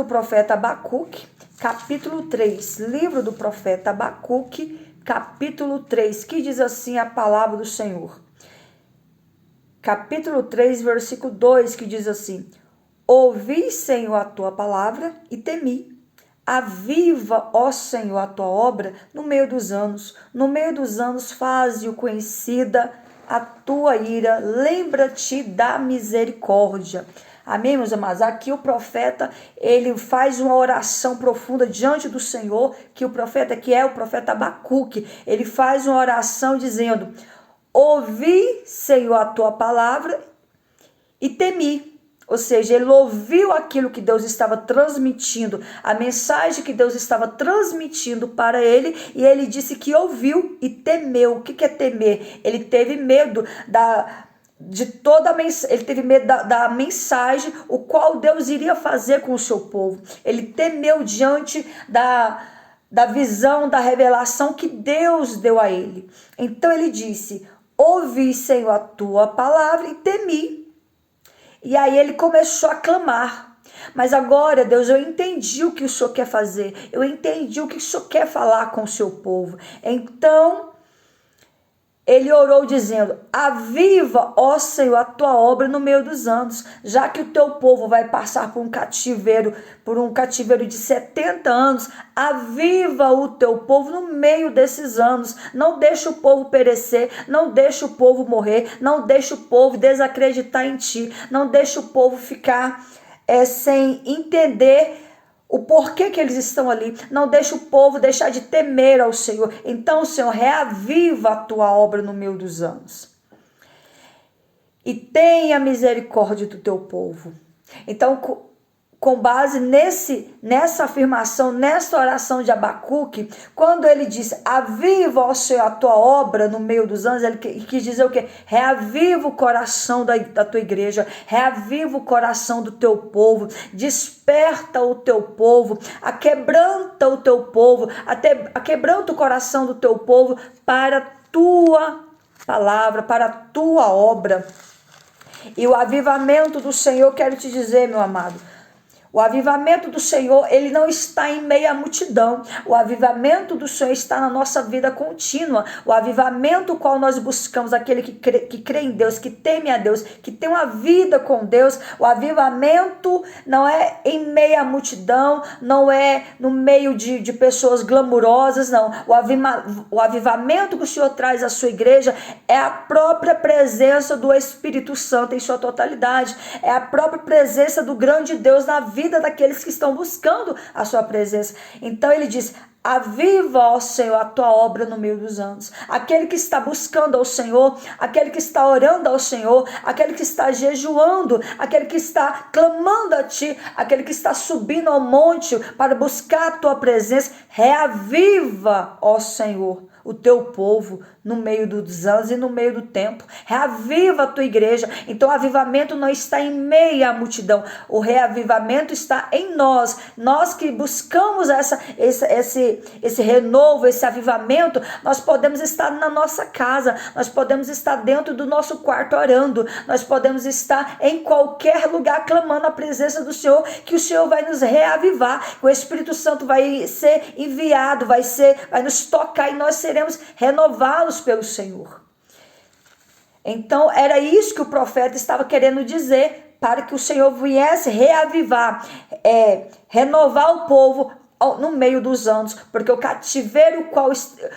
do profeta Abacuque, capítulo 3. Livro do profeta Abacuque, capítulo 3, que diz assim a palavra do Senhor. Capítulo 3, versículo 2, que diz assim: Ouvi, Senhor, a tua palavra e temi. Aviva, ó Senhor, a tua obra no meio dos anos. No meio dos anos faze-o conhecida a tua ira. Lembra-te da misericórdia. Amém, meus amados? Aqui o profeta, ele faz uma oração profunda diante do Senhor, que o profeta, que é o profeta Abacuque, ele faz uma oração dizendo: Ouvi, Senhor, a tua palavra e temi. Ou seja, ele ouviu aquilo que Deus estava transmitindo, a mensagem que Deus estava transmitindo para ele, e ele disse que ouviu e temeu. O que é temer? Ele teve medo ele teve medo da mensagem, o qual Deus iria fazer com o seu povo. Ele temeu diante da visão, da revelação que Deus deu a ele. Então ele disse: Ouvi, Senhor, a tua palavra e temi. E aí ele começou a clamar. Mas agora, Deus, eu entendi o que o Senhor quer fazer. Eu entendi o que o Senhor quer falar com o seu povo. Então, ele orou dizendo: Aviva, ó Senhor, a tua obra no meio dos anos. Já que o teu povo vai passar por um cativeiro de 70 anos, aviva o teu povo no meio desses anos. Não deixa o povo perecer, não deixa o povo morrer, não deixa o povo desacreditar em ti, não deixa o povo ficar sem entender o porquê que eles estão ali. Não deixa o povo deixar de temer ao Senhor. Então, Senhor, reaviva a tua obra no meio dos anos. E tenha misericórdia do teu povo. Então, com base nessa afirmação, nessa oração de Abacuque, quando ele disse: Aviva, ó Senhor, a tua obra no meio dos anos, ele quis dizer o quê? Reaviva o coração da tua igreja, reaviva o coração do teu povo, desperta o teu povo, aquebranta o teu povo, aquebranta o coração do teu povo para a tua palavra, para a tua obra. E o avivamento do Senhor, quero te dizer, meu amado, o avivamento do Senhor, ele não está em meio à multidão. O avivamento do Senhor está na nossa vida contínua. O avivamento qual nós buscamos, aquele que crê em Deus, que teme a Deus, que tem uma vida com Deus. O avivamento não é em meio à multidão, não é no meio de pessoas glamurosas, não. O avivamento que o Senhor traz à sua igreja é a própria presença do Espírito Santo em sua totalidade. É a própria presença do grande Deus na vida daqueles que estão buscando a sua presença. Então ele diz: Aviva, ó Senhor, a tua obra no meio dos anos. Aquele que está buscando ao Senhor, aquele que está orando ao Senhor, aquele que está jejuando, aquele que está clamando a ti, aquele que está subindo ao monte para buscar a tua presença, reaviva, ó Senhor, o teu povo no meio dos anos e no meio do tempo. Reaviva a tua igreja. Então o avivamento não está em meio à multidão. O reavivamento está em nós. Nós que buscamos esse renovo, esse avivamento, nós podemos estar na nossa casa, nós podemos estar dentro do nosso quarto orando, nós podemos estar em qualquer lugar clamando a presença do Senhor, que o Senhor vai nos reavivar, que o Espírito Santo vai ser enviado, vai nos tocar e nós seremos renovados pelo Senhor. Então era isso que o profeta estava querendo dizer, para que o Senhor viesse reavivar, renovar o povo no meio dos anos, porque o cativeiro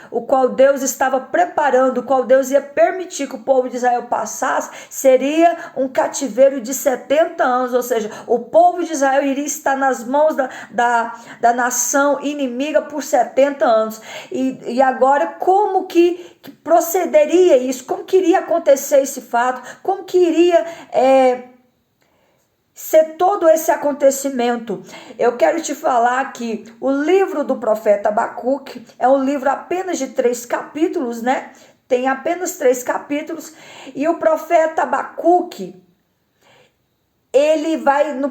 o qual Deus estava preparando, o qual Deus ia permitir que o povo de Israel passasse, seria um cativeiro de 70 anos, ou seja, o povo de Israel iria estar nas mãos da nação inimiga por 70 anos, e agora como que procederia isso, como que iria acontecer esse fato, como que iria ser todo esse acontecimento. Eu quero te falar que o livro do profeta Abacuque é um livro apenas de 3 capítulos, né? Tem apenas 3 capítulos. E o profeta Abacuque, ele vai no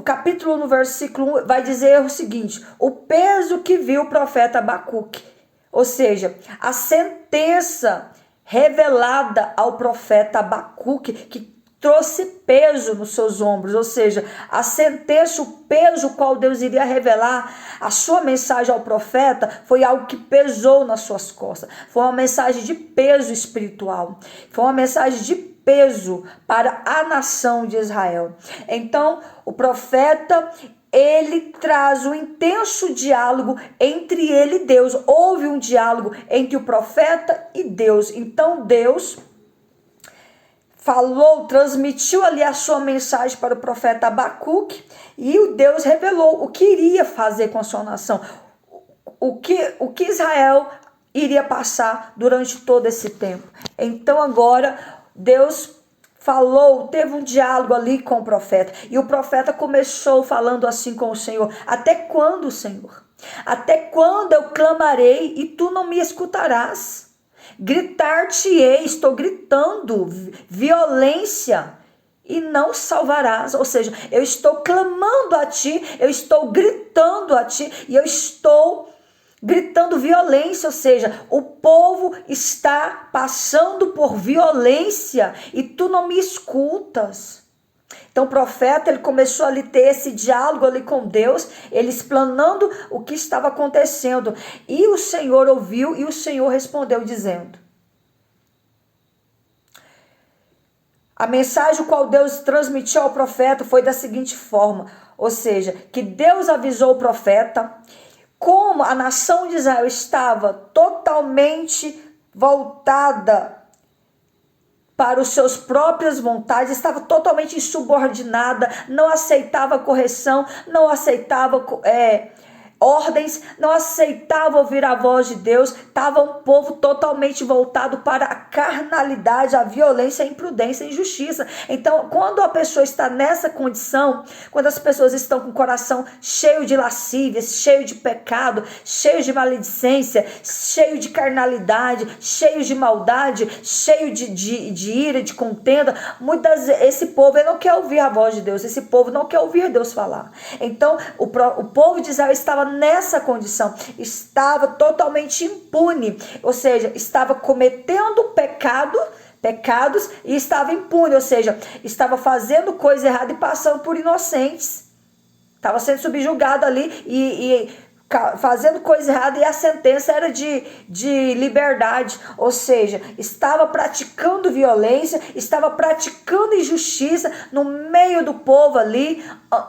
capítulo, no versículo 1, vai dizer o seguinte: o peso que viu o profeta Abacuque, ou seja, a sentença revelada ao profeta Abacuque, que trouxe peso nos seus ombros, ou seja, a sentença, o peso qual Deus iria revelar, a sua mensagem ao profeta foi algo que pesou nas suas costas, foi uma mensagem de peso espiritual, foi uma mensagem de peso para a nação de Israel. Então, o profeta, ele traz um intenso diálogo entre ele e Deus, houve um diálogo entre o profeta e Deus. Então Deus falou, transmitiu ali a sua mensagem para o profeta Abacuque, e o Deus revelou o que iria fazer com a sua nação, o que Israel iria passar durante todo esse tempo. Então agora Deus falou, teve um diálogo ali com o profeta, e o profeta começou falando assim com o Senhor: até quando, Senhor? Até quando eu clamarei e tu não me escutarás? Gritar-te-ei, estou gritando violência e não salvarás. Ou seja, eu estou clamando a ti, eu estou gritando a ti, e eu estou gritando violência, ou seja, o povo está passando por violência e tu não me escutas. Então o profeta, ele começou a ter esse diálogo ali com Deus, ele explanando o que estava acontecendo, e o Senhor ouviu e o Senhor respondeu dizendo: a mensagem qual Deus transmitiu ao profeta foi da seguinte forma, ou seja, que Deus avisou o profeta, como a nação de Israel estava totalmente voltada para os seus próprias vontades, estava totalmente insubordinada, não aceitava correção, não aceitava ordens, não aceitava ouvir a voz de Deus, estava um povo totalmente voltado para a carnalidade, a violência, a imprudência, a injustiça. Então, quando a pessoa está nessa condição, quando as pessoas estão com o coração cheio de lascívias, cheio de pecado, cheio de maledicência, cheio de carnalidade, cheio de maldade, cheio de ira, de contenda, esse povo não quer ouvir a voz de Deus, esse povo não quer ouvir Deus falar. Então, o povo de Israel estava nessa condição, estava totalmente impune, ou seja, estava cometendo pecados e estava impune, ou seja, estava fazendo coisa errada e passando por inocentes, estava sendo subjugado ali e fazendo coisa errada, e a sentença era de liberdade, ou seja, estava praticando violência, estava praticando injustiça no meio do povo ali,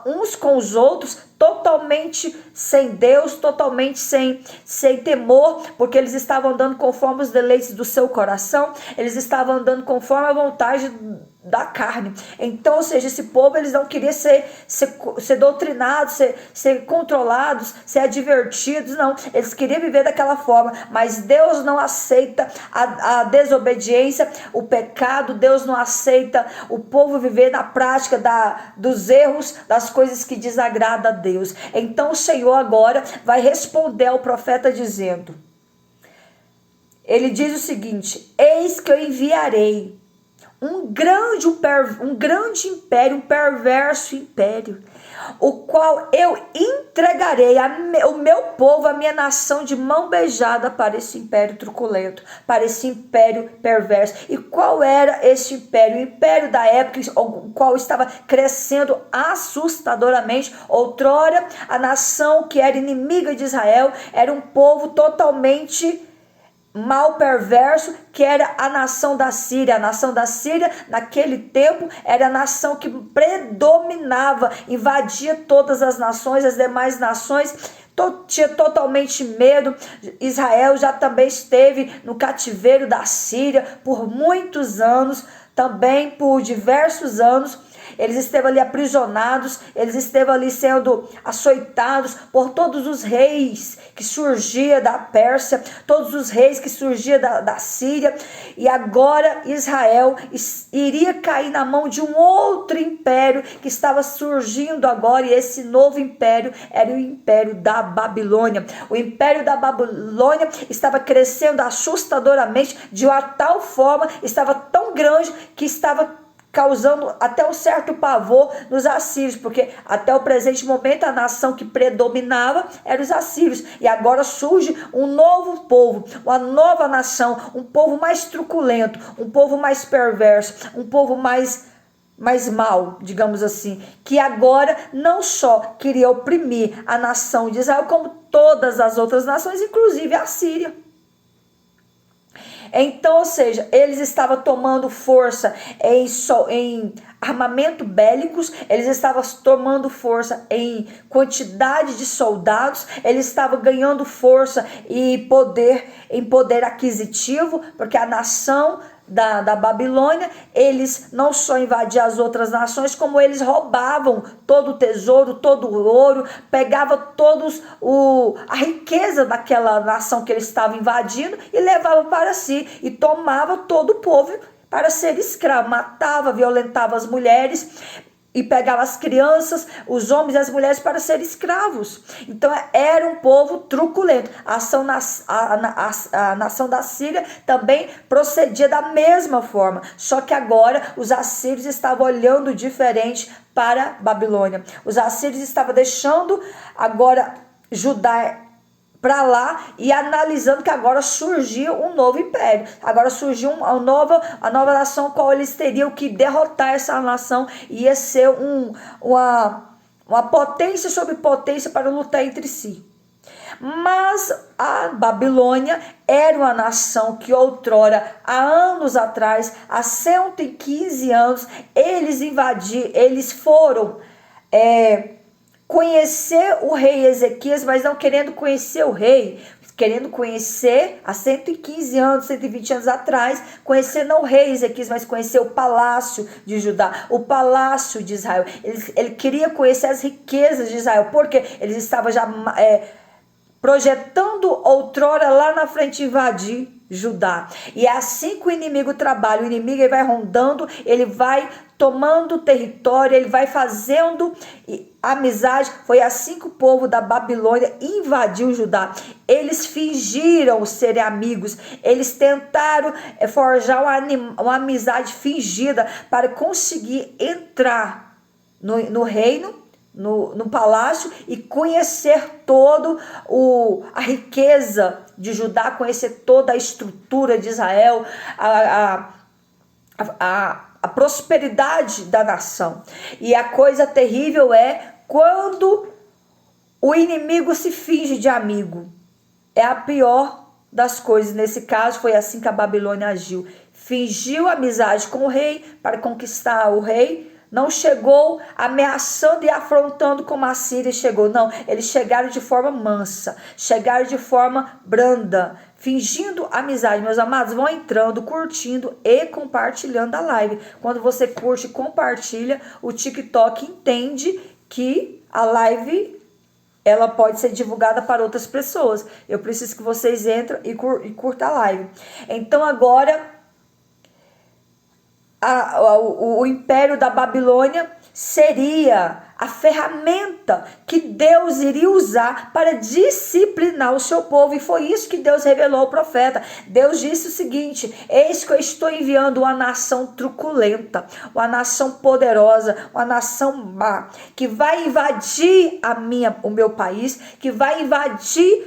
uns com os outros, totalmente sem Deus, totalmente sem temor, porque eles estavam andando conforme os deleites do seu coração, eles estavam andando conforme a vontade da carne. Então, ou seja, esse povo, eles não queriam ser doutrinados, ser controlados, ser advertidos, não, eles queriam viver daquela forma, mas Deus não aceita a desobediência, o pecado. Deus não aceita o povo viver na prática dos erros, das coisas que desagradam a Deus. Então o Senhor agora vai responder ao profeta dizendo, ele diz o seguinte: eis que eu enviarei um grande império, um perverso império, o qual eu entregarei o meu povo, a minha nação, de mão beijada para esse império truculento, para esse império perverso. E qual era esse império? O império da época, o qual estava crescendo assustadoramente. Outrora, a nação que era inimiga de Israel era um povo totalmente mal, perverso, que era a nação da Síria. A nação da Síria, naquele tempo, era a nação que predominava, invadia todas as nações, as demais nações tinha totalmente medo. Israel já também esteve no cativeiro da Síria por muitos anos, também por diversos anos. Eles estavam ali aprisionados, eles estavam ali sendo açoitados por todos os reis que surgiam da Pérsia, todos os reis que surgiam da Síria, e agora Israel iria cair na mão de um outro império que estava surgindo agora, e esse novo império era o império da Babilônia. O império da Babilônia estava crescendo assustadoramente, de uma tal forma, estava tão grande que estava causando até um certo pavor nos assírios, porque até o presente momento a nação que predominava eram os assírios, e agora surge um novo povo, uma nova nação, um povo mais truculento, um povo mais perverso, um povo mais mais mal, digamos assim, que agora não só queria oprimir a nação de Israel, como todas as outras nações, inclusive a Síria. Então, ou seja, eles estavam tomando força em armamento bélicos, eles estavam tomando força em quantidade de soldados, eles estavam ganhando força e poder aquisitivo, porque a nação da Babilônia, eles não só invadiam as outras nações, como eles roubavam todo o tesouro, todo o ouro, pegavam a riqueza daquela nação que eles estavam invadindo e levavam para si, e tomava todo o povo para ser escravo, matava, violentava as mulheres, e pegava as crianças, os homens e as mulheres para serem escravos. Então era um povo truculento. A nação da Síria também procedia da mesma forma. Só que agora os assírios estavam olhando diferente para a Babilônia. Os assírios estavam deixando agora Judá para lá e analisando que agora surgiu um novo império, agora surgiu a nova nação, qual eles teriam que derrotar essa nação, e ia ser uma potência sobre potência para lutar entre si. Mas a Babilônia era uma nação que outrora, há anos atrás, há 115 anos, eles foram conhecer o rei Ezequias, mas não querendo conhecer o rei, querendo conhecer há 115 anos, 120 anos atrás, conhecer não o rei Ezequias, mas conhecer o palácio de Judá, o palácio de Israel. Ele queria conhecer as riquezas de Israel, porque eles estavam já projetando outrora lá na frente invadir Judá. E é assim que o inimigo trabalha. O inimigo, ele vai rondando, ele vai tomando território, ele vai fazendo amizade. Foi assim que o povo da Babilônia invadiu Judá. Eles fingiram serem amigos, eles tentaram forjar uma amizade fingida para conseguir entrar no reino, no palácio, e conhecer todo a riqueza de Judá, conhecer toda a estrutura de Israel, a prosperidade da nação. E a coisa terrível é quando o inimigo se finge de amigo. É a pior das coisas. Nesse caso foi assim que a Babilônia agiu. Fingiu amizade com o rei para conquistar o rei. Não chegou ameaçando e afrontando como a Síria chegou. Não, eles chegaram de forma mansa, chegaram de forma branda, fingindo amizade. Meus amados, vão entrando, curtindo e compartilhando a live. Quando você curte e compartilha, o TikTok entende que a live, ela pode ser divulgada para outras pessoas. Eu preciso que vocês entrem e curtam a live. Então agora, o império da Babilônia seria a ferramenta que Deus iria usar para disciplinar o seu povo, e foi isso que Deus revelou ao profeta. Deus disse o seguinte: eis que eu estou enviando uma nação truculenta, uma nação poderosa, uma nação má, que vai invadir o meu país, que vai invadir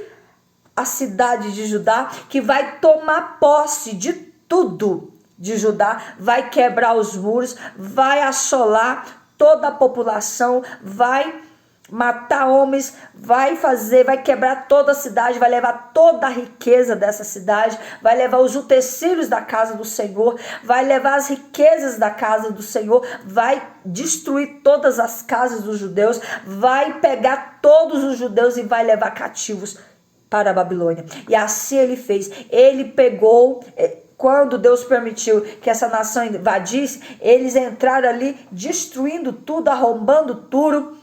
a cidade de Judá, que vai tomar posse de tudo de Judá, vai quebrar os muros, vai assolar toda a população, vai matar homens, vai quebrar toda a cidade, vai levar toda a riqueza dessa cidade, vai levar os utensílios da casa do Senhor, vai levar as riquezas da casa do Senhor, vai destruir todas as casas dos judeus, vai pegar todos os judeus e vai levar cativos para a Babilônia. E assim ele fez. Ele pegou, quando Deus permitiu que essa nação invadisse, eles entraram ali destruindo tudo, arrombando tudo,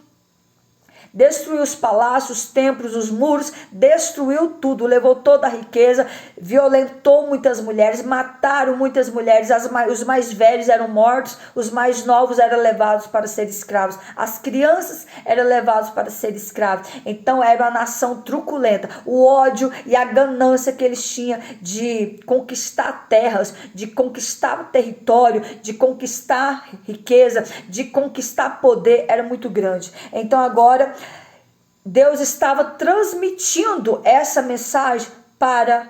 destruiu os palácios, os templos, os muros, destruiu tudo, levou toda a riqueza, violentou muitas mulheres, mataram muitas mulheres, os mais velhos eram mortos, os mais novos eram levados para ser escravos, as crianças eram levadas para ser escravos. Então era uma nação truculenta. O ódio e a ganância que eles tinham de conquistar terras, de conquistar território, de conquistar riqueza, de conquistar poder, era muito grande. Então agora Deus estava transmitindo essa mensagem para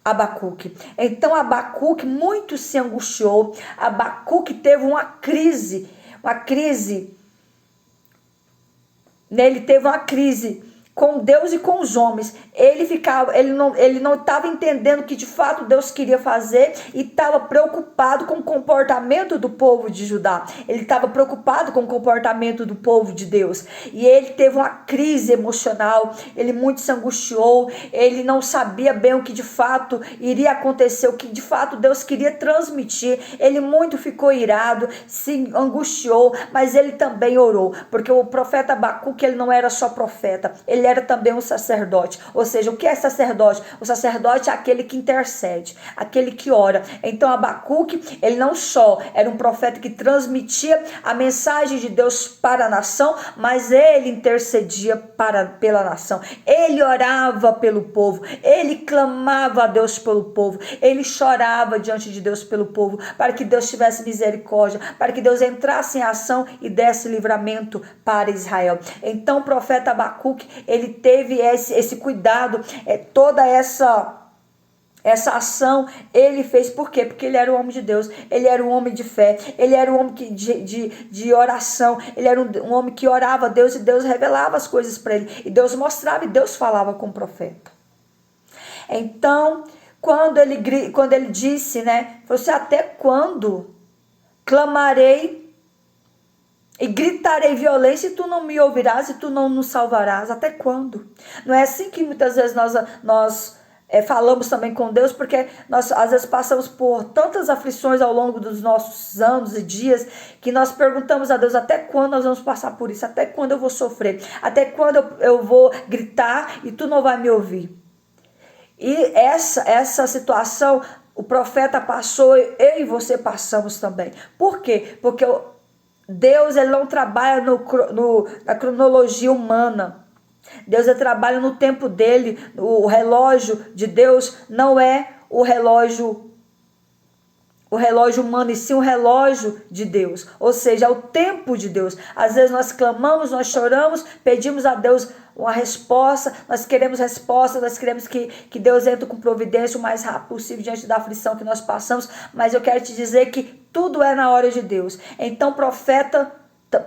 Abacuque. Então Abacuque muito se angustiou. Abacuque teve uma crise, ele teve uma crise com Deus e com os homens. Ele não estava entendendo o que de fato Deus queria fazer e estava preocupado com o comportamento do povo de Judá. Ele estava preocupado com o comportamento do povo de Deus. E ele teve uma crise emocional, ele muito se angustiou, ele não sabia bem o que de fato iria acontecer, o que de fato Deus queria transmitir. Ele muito ficou irado, se angustiou, mas ele também orou, porque o profeta Abacuque, ele não era só profeta, ele era também um sacerdote. Ou seja, o que é sacerdote? O sacerdote é aquele que intercede, aquele que ora. Então Abacuque, ele não só era um profeta que transmitia a mensagem de Deus para a nação, mas ele intercedia pela nação. Ele orava pelo povo, ele clamava a Deus pelo povo, ele chorava diante de Deus pelo povo, para que Deus tivesse misericórdia, para que Deus entrasse em ação e desse livramento para Israel. Então o profeta Abacuque, ele teve esse cuidado, toda essa ação ele fez. Por quê? Porque ele era um homem de Deus, ele era um homem de fé, ele era um homem de oração, ele era um homem que orava a Deus e Deus revelava as coisas para ele, e Deus mostrava e Deus falava com o profeta. Então, quando ele disse, falou assim: até quando clamarei e gritarei violência e tu não me ouvirás e tu não nos salvarás? Até quando? Não é assim que muitas vezes nós falamos também com Deus, porque nós às vezes passamos por tantas aflições ao longo dos nossos anos e dias, que nós perguntamos a Deus: até quando nós vamos passar por isso? Até quando eu vou sofrer? Até quando eu vou gritar e tu não vai me ouvir? E essa situação o profeta passou, eu e você passamos também. Por quê? Porque Deus, ele não trabalha na cronologia humana. Deus, ele trabalha no tempo dele. O relógio de Deus não é o relógio humano, e sim o relógio de Deus. Ou seja, é o tempo de Deus. Às vezes nós clamamos, nós choramos, pedimos a Deus uma resposta, nós queremos resposta, nós queremos que Deus entre com providência o mais rápido possível diante da aflição que nós passamos, mas eu quero te dizer que tudo é na hora de Deus. Então o profeta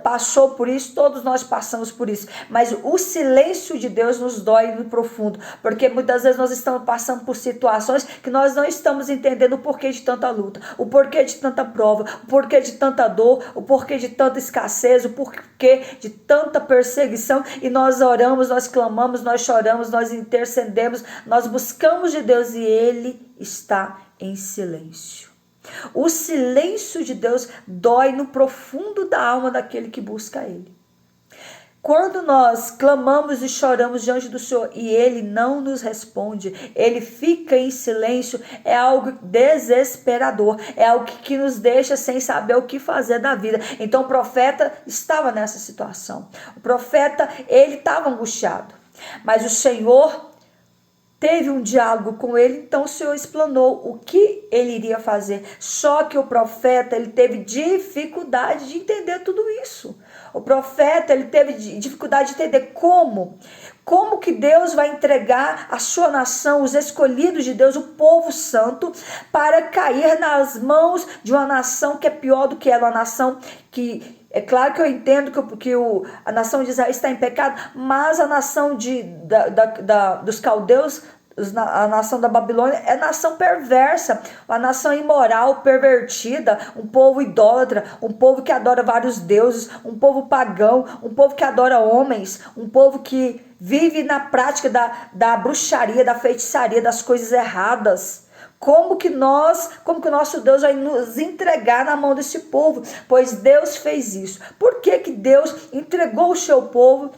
passou por isso, todos nós passamos por isso, mas o silêncio de Deus nos dói no profundo, porque muitas vezes nós estamos passando por situações que nós não estamos entendendo o porquê de tanta luta, o porquê de tanta prova, o porquê de tanta dor, o porquê de tanta escassez, o porquê de tanta perseguição, e nós oramos, nós clamamos, nós choramos, nós intercedemos, nós buscamos de Deus, e Ele está em silêncio. O silêncio de Deus dói no profundo da alma daquele que busca Ele. Quando nós clamamos e choramos diante do Senhor e Ele não nos responde, Ele fica em silêncio, é algo desesperador, é algo que nos deixa sem saber o que fazer da vida. Então o profeta estava nessa situação. O profeta, ele estava angustiado, mas o Senhor teve um diálogo com ele, então o Senhor explanou o que ele iria fazer. Só que o profeta, ele teve dificuldade de entender tudo isso. O profeta, ele teve dificuldade de entender como que Deus vai entregar a sua nação, os escolhidos de Deus, o povo santo, para cair nas mãos de uma nação que é pior do que ela, uma nação que... É claro que eu entendo que a nação de Israel está em pecado, mas a nação dos caldeus, a nação da Babilônia, é nação perversa, uma nação imoral, pervertida, um povo idólatra, um povo que adora vários deuses, um povo pagão, um povo que adora homens, um povo que vive na prática da bruxaria, da feitiçaria, das coisas erradas. Como que o nosso Deus vai nos entregar na mão desse povo? Pois Deus fez isso. Por que Deus entregou o seu povo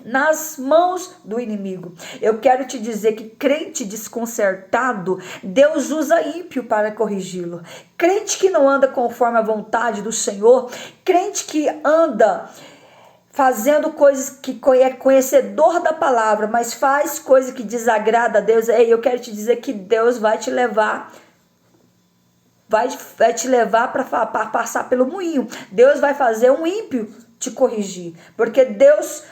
nas mãos do inimigo? Eu quero te dizer que crente desconcertado, Deus usa ímpio para corrigi-lo. Crente que não anda conforme a vontade do Senhor, crente que anda fazendo coisas que é conhecedor da palavra, mas faz coisa que desagrada a Deus. Ei, eu quero te dizer que Deus vai te levar para passar pelo moinho. Deus vai fazer um ímpio te corrigir, porque Deus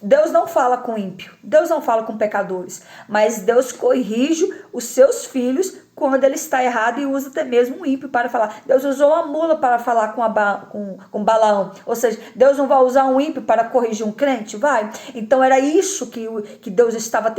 Deus não fala com ímpio, Deus não fala com pecadores, mas Deus corrige os seus filhos quando ele está errado e usa até mesmo um ímpio para falar. Deus usou uma mula para falar com Balaão, ou seja, Deus não vai usar um ímpio para corrigir um crente? Vai. Então era isso que Deus estava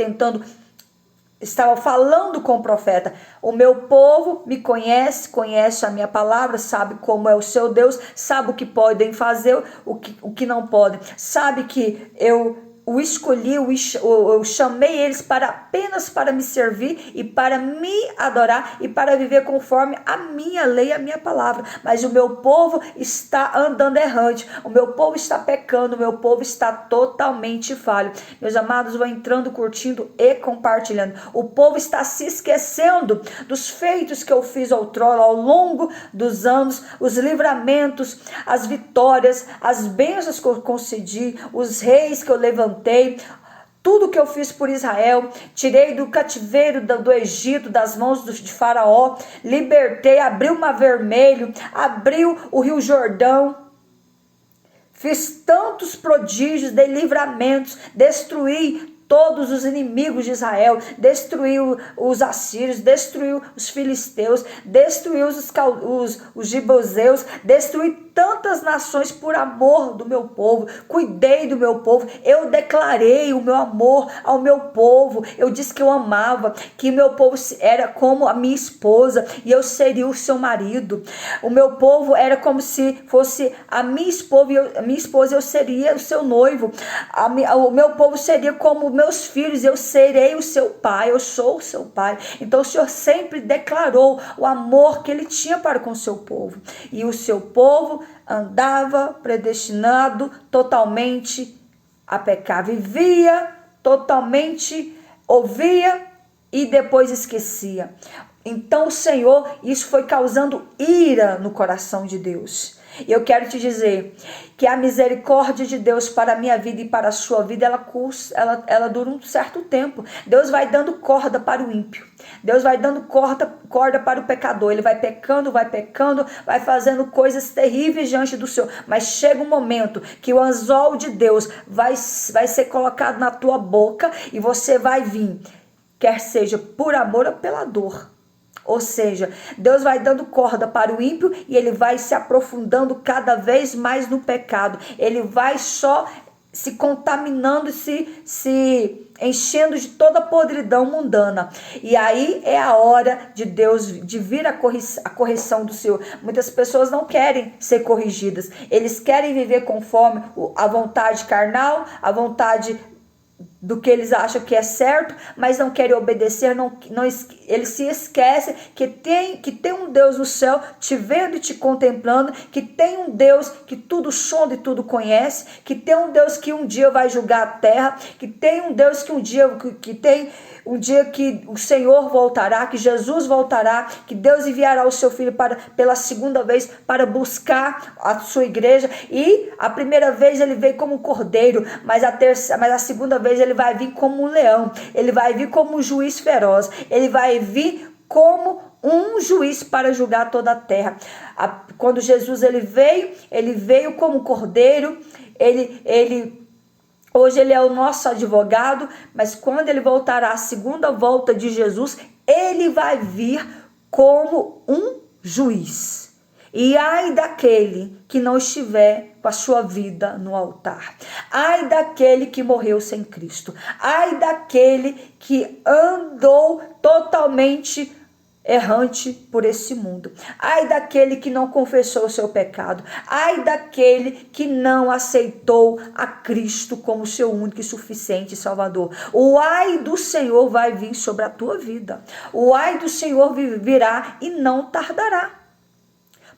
falando com o profeta. O meu povo me conhece, conhece a minha palavra, sabe como é o seu Deus, sabe o que podem fazer, o que não podem, sabe que eu o escolhi, eu chamei eles apenas para me servir e para me adorar e para viver conforme a minha lei, a minha palavra. Mas o meu povo está andando errante, o meu povo está pecando, o meu povo está totalmente falho. Meus amados, vou entrando, curtindo e compartilhando. O povo está se esquecendo dos feitos que eu fiz outrora, ao longo dos anos, os livramentos, as vitórias, as bênçãos que eu concedi, os reis que eu levantei, tudo que eu fiz por Israel. Tirei do cativeiro do Egito, das mãos de Faraó, libertei, abriu o Mar Vermelho, abriu o Rio Jordão, fiz tantos prodígios, dei livramentos, destruí todos os inimigos de Israel, destruiu os assírios, destruiu os filisteus, destruiu os gibezeus, destruiu tantas nações por amor do meu povo, cuidei do meu povo, eu declarei o meu amor ao meu povo, eu disse que eu amava, que meu povo era como a minha esposa e eu seria o seu marido, o meu povo era como se fosse a minha esposa, eu seria o seu noivo, o meu povo seria como meus filhos, eu serei o seu pai, eu sou o seu pai. Então o Senhor sempre declarou o amor que ele tinha para com o seu povo, e o seu povo andava predestinado totalmente a pecar, vivia totalmente, ouvia e depois esquecia. Então o Senhor, isso foi causando ira no coração de Deus. E eu quero te dizer que a misericórdia de Deus para a minha vida e para a sua vida, ela dura um certo tempo. Deus vai dando corda para o ímpio, Deus vai dando corda para o pecador. Ele vai pecando, vai fazendo coisas terríveis diante do Senhor. Mas chega um momento que o anzol de Deus vai ser colocado na tua boca e você vai vir, quer seja por amor ou pela dor. Ou seja, Deus vai dando corda para o ímpio e ele vai se aprofundando cada vez mais no pecado. Ele vai só se contaminando, se enchendo de toda a podridão mundana. E aí é a hora de Deus, de vir a correção do Senhor. Muitas pessoas não querem ser corrigidas. Eles querem viver conforme a vontade carnal, a vontade do que eles acham que é certo, mas não querem obedecer, eles se esquecem que tem um Deus no céu te vendo e te contemplando, que tem um Deus que tudo sonda e tudo conhece, que tem um Deus que um dia vai julgar a terra, que tem um Deus que um dia que o Senhor voltará, que Jesus voltará, que Deus enviará o seu Filho pela segunda vez para buscar a sua igreja. E a primeira vez ele veio como um cordeiro, mas a segunda vez ele vai vir como um leão, ele vai vir como um juiz feroz, ele vai vir como um juiz para julgar toda a terra. Quando Jesus ele veio como cordeiro, hoje ele é o nosso advogado, mas quando ele voltará, a segunda volta de Jesus, ele vai vir como um juiz. E ai daquele que não estiver com a sua vida no altar. Ai daquele que morreu sem Cristo. Ai daquele que andou totalmente errante por esse mundo. Ai daquele que não confessou o seu pecado. Ai daquele que não aceitou a Cristo como seu único e suficiente Salvador. O ai do Senhor vai vir sobre a tua vida. O ai do Senhor virá e não tardará.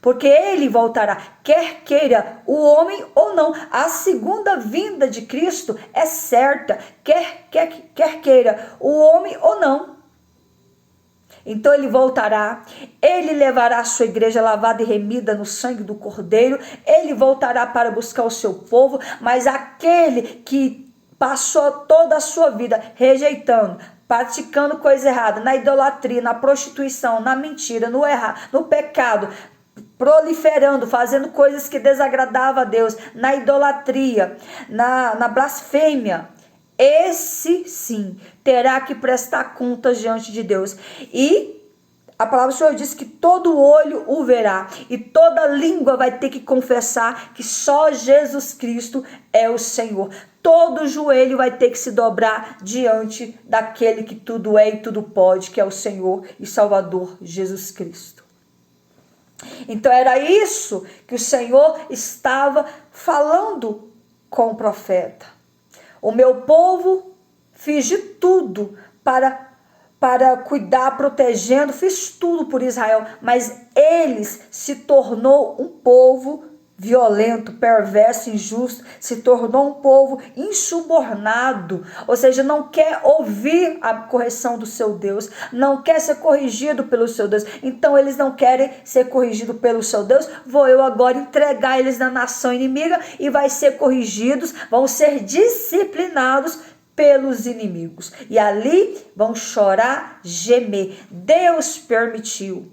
Porque ele voltará, quer queira o homem ou não. A segunda vinda de Cristo é certa, quer queira o homem ou não. Então ele voltará, ele levará a sua igreja lavada e remida no sangue do Cordeiro, ele voltará para buscar o seu povo, mas aquele que passou toda a sua vida rejeitando, praticando coisa errada, na idolatria, na prostituição, na mentira, no pecado, proliferando, fazendo coisas que desagradavam a Deus, na idolatria, na blasfêmia, esse sim terá que prestar contas diante de Deus. E a palavra do Senhor diz que todo olho o verá e toda língua vai ter que confessar que só Jesus Cristo é o Senhor. Todo joelho vai ter que se dobrar diante daquele que tudo é e tudo pode, que é o Senhor e Salvador Jesus Cristo. Então era isso que o Senhor estava falando com o profeta. O meu povo fiz de tudo para cuidar, protegendo, fiz tudo por Israel, mas eles se tornou um povo violento, perverso, injusto, se tornou um povo insubornado, ou seja, não quer ouvir a correção do seu Deus, não quer ser corrigido pelo seu Deus. Então eles não querem ser corrigidos pelo seu Deus, vou eu agora entregar eles na nação inimiga e vai ser corrigidos, vão ser disciplinados pelos inimigos, e ali vão chorar, gemer. Deus permitiu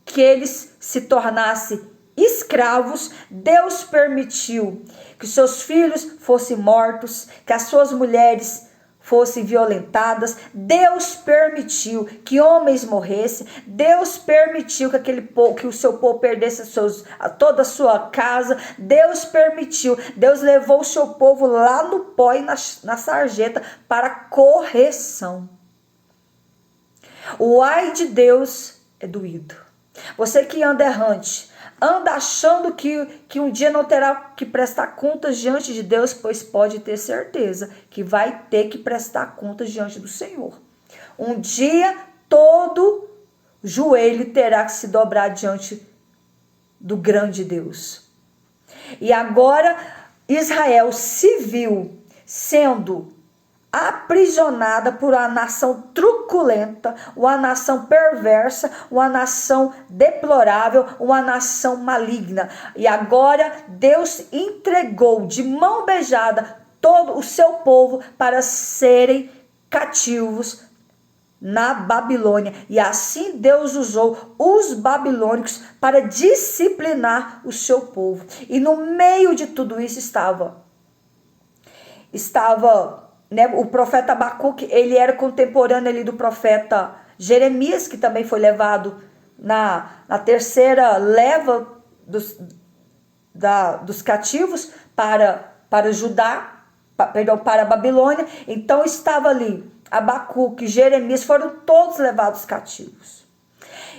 que eles se tornassem escravos. Deus permitiu que seus filhos fossem mortos, que as suas mulheres fossem violentadas. Deus permitiu que homens morressem. Deus permitiu que o seu povo perdesse toda a sua casa. Deus permitiu. Deus levou o seu povo lá no pó e na sarjeta para correção. O ai de Deus é doído. Você que anda errante, anda achando que um dia não terá que prestar contas diante de Deus, pois pode ter certeza que vai ter que prestar contas diante do Senhor. Um dia todo joelho terá que se dobrar diante do grande Deus. E agora Israel se viu sendo aprisionada por uma nação truculenta, uma nação perversa, uma nação deplorável, uma nação maligna. E agora Deus entregou de mão beijada todo o seu povo para serem cativos na Babilônia. E assim Deus usou os babilônicos para disciplinar o seu povo. E no meio de tudo isso estava o profeta Abacuque. Ele era contemporâneo ali do profeta Jeremias, que também foi levado na terceira leva dos cativos para a Babilônia. Então estava ali Abacuque, Jeremias, foram todos levados cativos.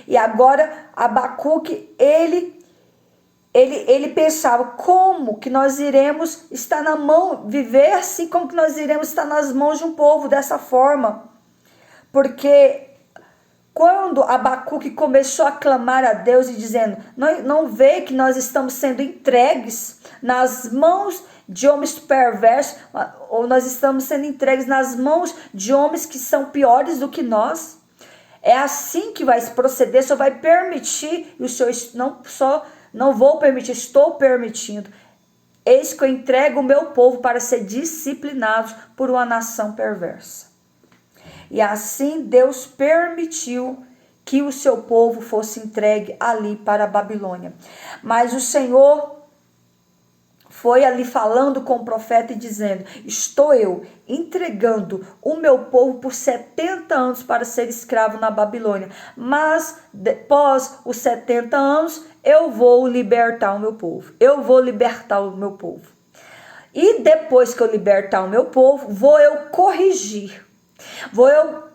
E agora Abacuque, ele pensava, como que nós iremos estar na mão, viver assim, como que nós iremos estar nas mãos de um povo dessa forma? Porque quando Abacuque começou a clamar a Deus e dizendo, não vê que nós estamos sendo entregues nas mãos de homens perversos, ou nós estamos sendo entregues nas mãos de homens que são piores do que nós? É assim que vai se proceder, só vai permitir, e o Senhor não vou permitir, estou permitindo. Eis que eu entrego o meu povo para ser disciplinados por uma nação perversa. E assim Deus permitiu que o seu povo fosse entregue ali para a Babilônia. Mas o Senhor foi ali falando com o profeta e dizendo, estou eu entregando o meu povo por 70 anos para ser escravo na Babilônia. Mas após os 70 anos, eu vou libertar o meu povo. Eu vou libertar o meu povo. E depois que eu libertar o meu povo, vou eu corrigir. Vou eu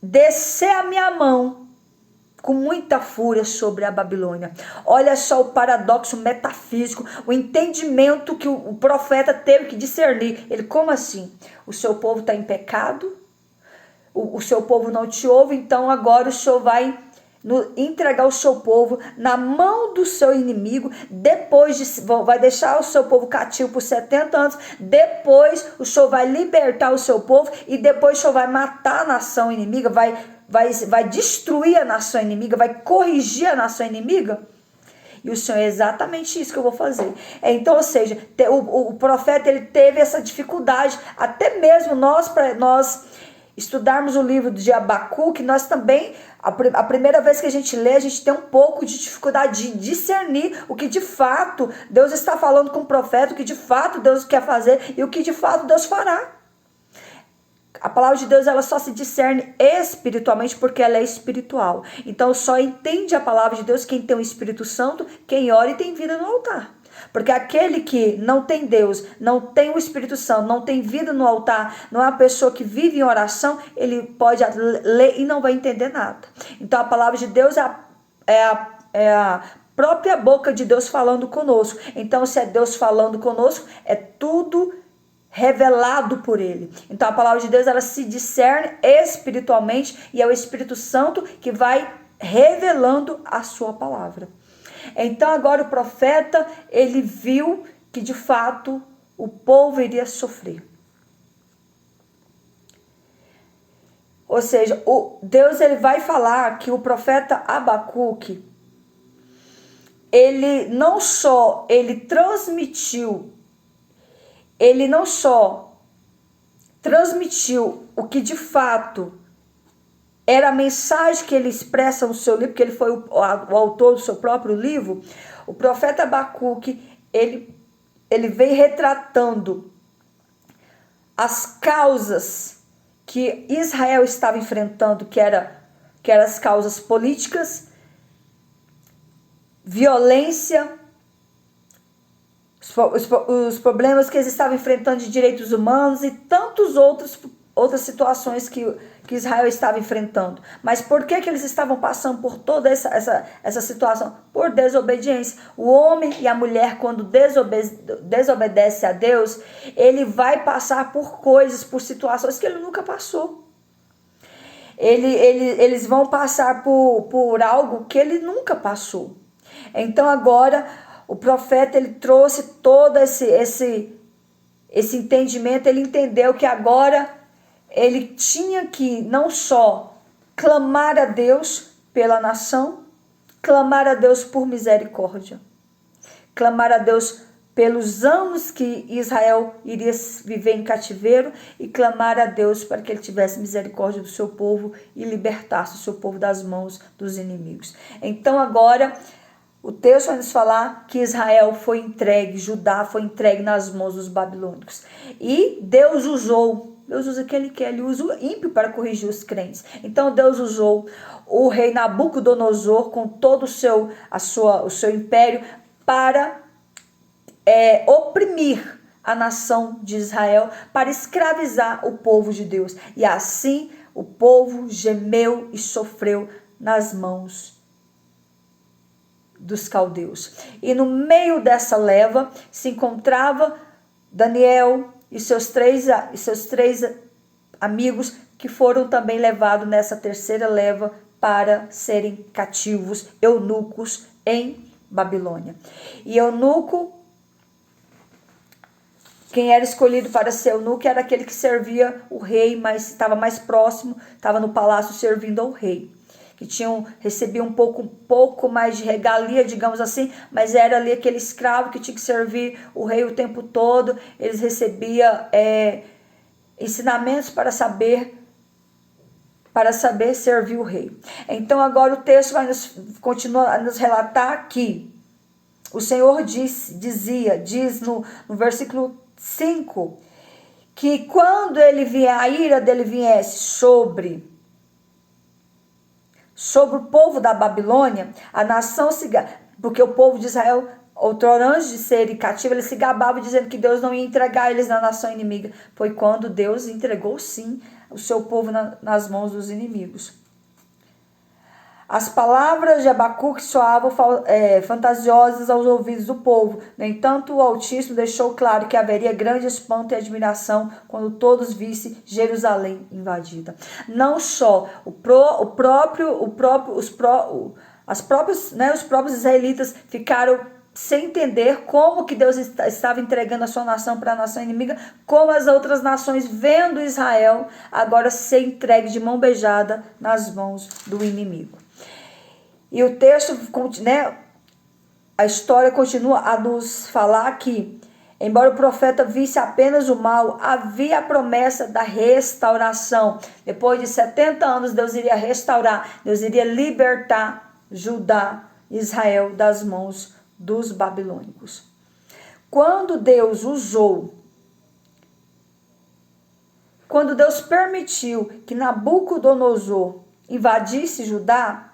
descer a minha mão com muita fúria sobre a Babilônia. Olha só o paradoxo metafísico, o entendimento que o profeta teve que discernir. Ele, como assim? O seu povo está em pecado? O seu povo não te ouve, então agora o Senhor vai entregar o seu povo na mão do seu inimigo, vai deixar o seu povo cativo por 70 anos, depois o Senhor vai libertar o seu povo, e depois o Senhor vai matar a nação inimiga, vai destruir a nação inimiga, vai corrigir a nação inimiga. E o Senhor, é exatamente isso que eu vou fazer. Então, ou seja, o profeta, ele teve essa dificuldade, até mesmo nós estudarmos o livro de Abacuque, nós também, a primeira vez que a gente lê, a gente tem um pouco de dificuldade de discernir o que de fato Deus está falando com o profeta, o que de fato Deus quer fazer e o que de fato Deus fará. A palavra de Deus, ela só se discerne espiritualmente porque ela é espiritual. Então só entende a palavra de Deus quem tem o Espírito Santo, quem ora e tem vida no altar. Porque aquele que não tem Deus, não tem o Espírito Santo, não tem vida no altar, não é uma pessoa que vive em oração, ele pode ler e não vai entender nada. Então a palavra de Deus é a própria boca de Deus falando conosco. Então se é Deus falando conosco, é tudo revelado por ele. Então a palavra de Deus, ela se discerne espiritualmente e é o Espírito Santo que vai revelando a sua palavra. Então agora o profeta, ele viu que de fato o povo iria sofrer. Ou seja, Deus, ele vai falar que o profeta Abacuque, ele não só transmitiu o que de fato era a mensagem que ele expressa no seu livro, porque ele foi o autor do seu próprio livro. O profeta Abacuque, ele vem retratando as causas que Israel estava enfrentando, que eram as causas políticas, violência, os problemas que eles estavam enfrentando de direitos humanos e tantas outras situações que Israel estava enfrentando. Mas por que eles estavam passando por toda essa situação? Por desobediência. O homem e a mulher, quando desobedece a Deus, ele vai passar por coisas, por situações que ele nunca passou. Eles vão passar por algo que ele nunca passou. Então agora o profeta, ele trouxe todo esse entendimento. Ele entendeu que agora ele tinha que não só clamar a Deus pela nação, clamar a Deus por misericórdia, clamar a Deus pelos anos que Israel iria viver em cativeiro e clamar a Deus para que ele tivesse misericórdia do seu povo e libertasse o seu povo das mãos dos inimigos. Então agora o texto vai nos falar que Israel foi entregue, Judá foi entregue nas mãos dos babilônicos. E Deus usa quem ele quer, ele usa o ímpio para corrigir os crentes. Então Deus usou o rei Nabucodonosor com todo o seu império para oprimir a nação de Israel, para escravizar o povo de Deus. E assim o povo gemeu e sofreu nas mãos dos caldeus. E no meio dessa leva se encontrava Daniel e seus três amigos, que foram também levados nessa terceira leva para serem cativos, eunucos em Babilônia. E eunuco, quem era escolhido para ser eunuco era aquele que servia o rei, mas estava mais próximo, estava no palácio servindo ao rei, que recebia um pouco mais de regalia, digamos assim, mas era ali aquele escravo que tinha que servir o rei o tempo todo. Eles recebiam ensinamentos para saber servir o rei. Então agora o texto vai continua a nos relatar que o Senhor diz no versículo 5, que quando a ira dele viesse sobre o povo da Babilônia, a nação porque o povo de Israel, outrora antes de serem cativos, eles se gabavam dizendo que Deus não ia entregar eles na nação inimiga. Foi quando Deus entregou sim o seu povo nas mãos dos inimigos. As palavras de Abacuque soavam fantasiosas aos ouvidos do povo. No entanto, o Altíssimo deixou claro que haveria grande espanto e admiração quando todos vissem Jerusalém invadida. Não só os próprios israelitas ficaram sem entender como que Deus estava entregando a sua nação para a nação inimiga, como as outras nações, vendo Israel agora ser entregue de mão beijada nas mãos do inimigo. E o texto, a história continua a nos falar que Embora o profeta visse apenas o mal, havia a promessa da restauração. Depois de 70 anos, Deus iria restaurar, Deus iria libertar Judá, Israel, das mãos dos babilônicos. Quando Deus permitiu que Nabucodonosor invadisse Judá,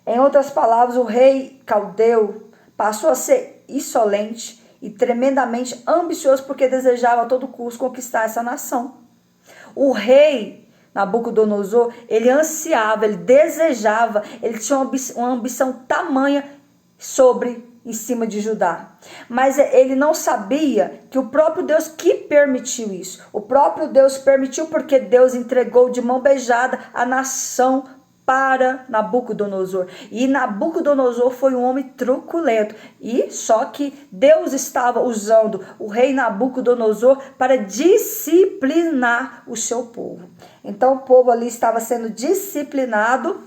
em outras palavras, o rei caldeu passou a ser insolente e tremendamente ambicioso porque desejava a todo custo conquistar essa nação. O rei Nabucodonosor, ele ansiava, ele desejava, ele tinha uma ambição tamanha em cima de Judá. Mas ele não sabia que o próprio Deus que permitiu isso. O próprio Deus permitiu porque Deus entregou de mão beijada a nação para Nabucodonosor. E Nabucodonosor foi um homem truculento. E só que Deus estava usando o rei Nabucodonosor para disciplinar o seu povo. Então o povo ali estava sendo disciplinado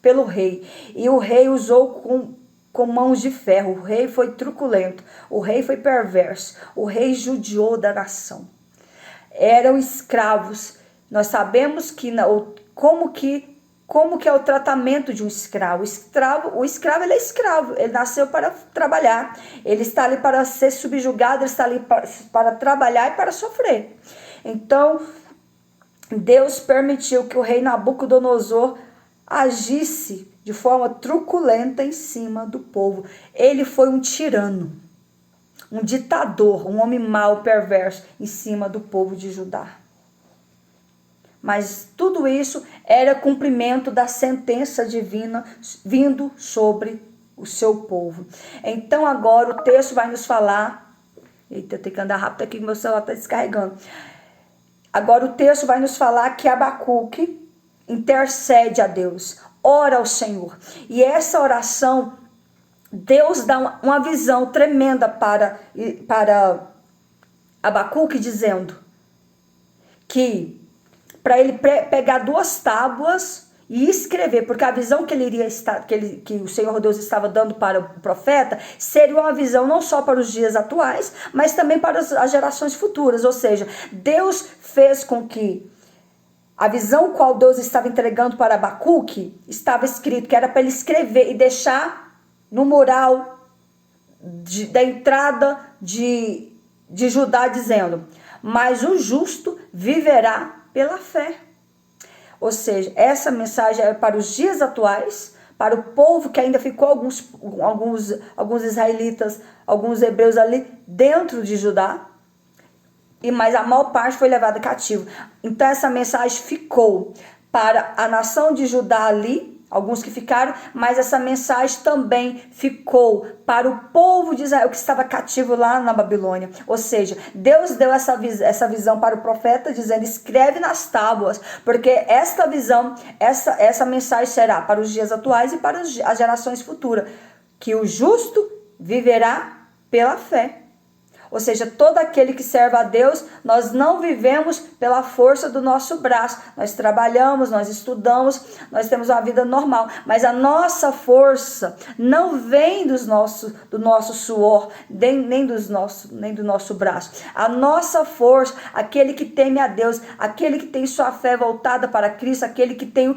pelo rei. E o rei usou com mãos de ferro. O rei foi truculento. O rei foi perverso. O rei judiou da nação. Eram escravos. Nós sabemos como que é o tratamento de um escravo. O escravo ele é escravo, ele nasceu para trabalhar, ele está ali para ser subjugado, ele está ali para trabalhar e para sofrer. Então, Deus permitiu que o rei Nabucodonosor agisse de forma truculenta em cima do povo. Ele foi um tirano, um ditador, um homem mau, perverso em cima do povo de Judá. Mas tudo isso era cumprimento da sentença divina vindo sobre o seu povo. Então agora o texto vai nos falar. Eita, eu tenho que andar rápido aqui que meu celular está descarregando. Agora o texto vai nos falar que Abacuque intercede a Deus, ora ao Senhor. E essa oração, Deus dá uma visão tremenda para Abacuque, dizendo que para ele pegar 2 tábuas e escrever, porque a visão que ele iria estar, que o Senhor Deus estava dando para o profeta, seria uma visão não só para os dias atuais, mas também para as gerações futuras. Ou seja, Deus fez com que a visão qual Deus estava entregando para Abacuque, estava escrito que era para ele escrever e deixar no mural da entrada de Judá, dizendo: mas o justo viverá pela fé. Ou seja, essa mensagem é para os dias atuais, para o povo que ainda ficou alguns israelitas, alguns hebreus ali dentro de Judá, mas a maior parte foi levada cativo. Então essa mensagem ficou para a nação de Judá ali, alguns que ficaram, mas essa mensagem também ficou para o povo de Israel que estava cativo lá na Babilônia. Ou seja, Deus deu essa visão para o profeta, dizendo: escreve nas tábuas, porque esta visão, essa mensagem será para os dias atuais e para as gerações futuras, que o justo viverá pela fé. Ou seja, todo aquele que serve a Deus, nós não vivemos pela força do nosso braço. Nós trabalhamos, nós estudamos, nós temos uma vida normal. Mas a nossa força não vem do nosso suor, nem do nosso braço. A nossa força, aquele que teme a Deus, aquele que tem sua fé voltada para Cristo, aquele que tem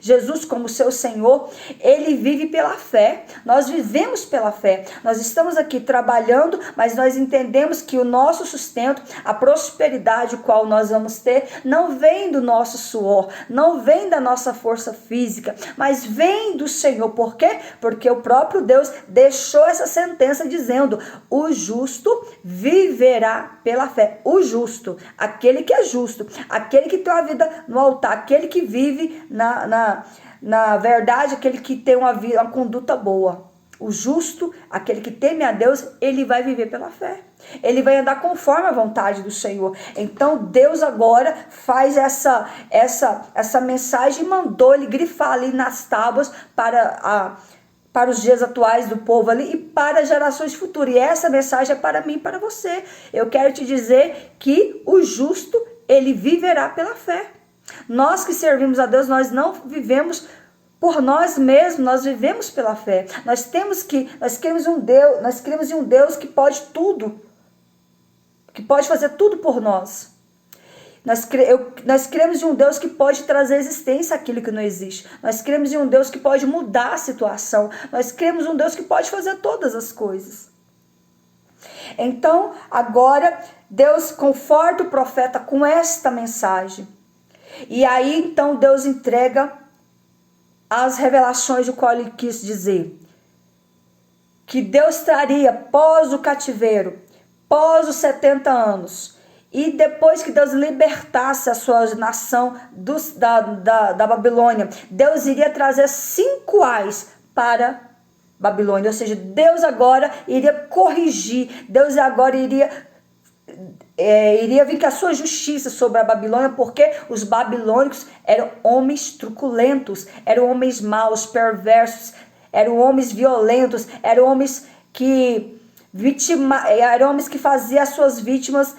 Jesus como seu Senhor, ele vive pela fé. Nós vivemos pela fé. Nós estamos aqui trabalhando, mas nós entendemos que o nosso sustento, a prosperidade qual nós vamos ter, não vem do nosso suor, não vem da nossa força física, mas vem do Senhor. Por quê? Porque o próprio Deus deixou essa sentença dizendo: o justo viverá pela fé. O justo, aquele que é justo, aquele que tem uma vida no altar, aquele que vive na verdade, aquele que tem uma conduta boa. O justo, aquele que teme a Deus, ele vai viver pela fé. Ele vai andar conforme a vontade do Senhor. Então Deus agora faz essa mensagem e mandou ele grifar ali nas tábuas para os dias atuais do povo ali e para as gerações futuras. E essa mensagem é para mim e para você. Eu quero te dizer que o justo, ele viverá pela fé. Nós que servimos a Deus, nós não vivemos por nós mesmos, nós vivemos pela fé. Nós cremos em um Deus que pode tudo. que pode fazer tudo por nós. Nós cremos em um Deus que pode trazer existência àquilo que não existe. Nós cremos em um Deus que pode mudar a situação. Nós cremos em um Deus que pode fazer todas as coisas. Então, agora, Deus conforta o profeta com esta mensagem. E aí, então, Deus entrega as revelações do qual ele quis dizer. Que Deus traria pós o cativeiro, pós os 70 anos, e depois que Deus libertasse a sua nação da Babilônia, Deus iria trazer 5 ais para Babilônia. Ou seja, Deus agora iria corrigir, Deus agora iria vir com a sua justiça sobre a Babilônia, porque os babilônicos eram homens truculentos, eram homens maus, perversos, eram homens violentos, eram homens que faziam as suas vítimas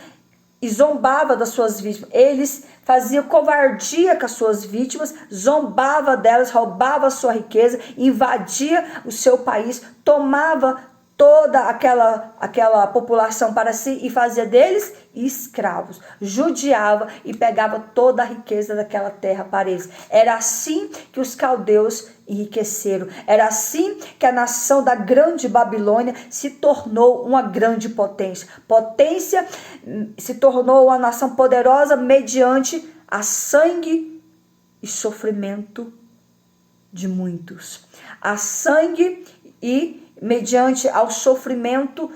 e zombava das suas vítimas. Eles faziam covardia com as suas vítimas, zombava delas, roubava a sua riqueza, invadia o seu país, tomava toda aquela população para si e fazia deles escravos, judiava e pegava toda a riqueza daquela terra para eles. Era assim que os caldeus enriqueceram. Era assim que a nação da grande Babilônia se tornou uma grande potência. Potência se tornou uma nação poderosa mediante a sangue e sofrimento de muitos. A sangue e mediante ao sofrimento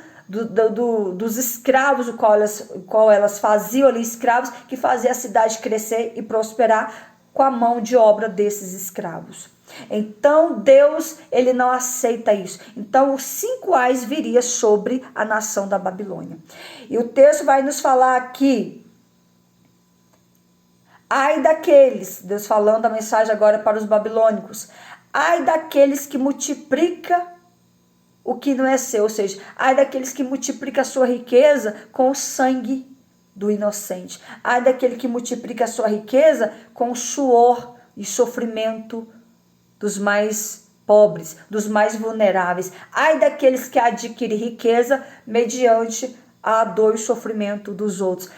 dos escravos, o qual elas faziam ali, escravos, que fazia a cidade crescer e prosperar com a mão de obra desses escravos. Então Deus, ele não aceita isso. Então os 5 ais viria sobre a nação da Babilônia. E o texto vai nos falar aqui: ai daqueles, Deus falando a mensagem agora para os babilônicos, ai daqueles que multiplica o que não é seu, ou seja, ai daqueles que multiplica a sua riqueza com o sangue do inocente, ai daquele que multiplica a sua riqueza com o suor e sofrimento dos mais pobres, dos mais vulneráveis, ai daqueles que adquirem riqueza mediante a dor e sofrimento dos outros.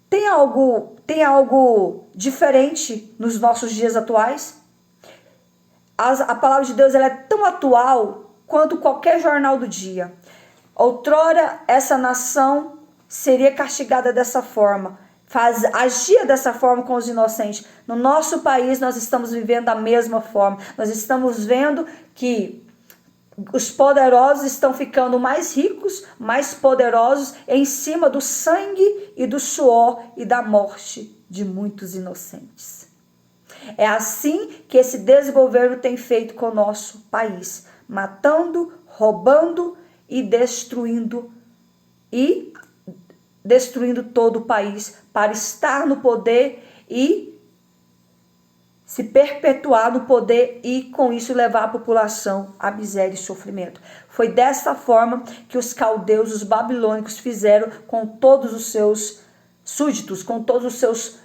Tem algo diferente nos nossos dias atuais? A palavra de Deus, ela é tão atual quanto qualquer jornal do dia. Outrora, essa nação seria castigada dessa forma, agia dessa forma com os inocentes. No nosso país, nós estamos vivendo da mesma forma. Nós estamos vendo que os poderosos estão ficando mais ricos, mais poderosos, em cima do sangue e do suor e da morte de muitos inocentes. É assim que esse desgoverno tem feito com o nosso país, matando, roubando e destruindo todo o país para estar no poder e se perpetuar no poder e com isso levar a população à miséria e sofrimento. Foi dessa forma que os caldeus, os babilônicos fizeram com todos os seus súditos, com todos os seus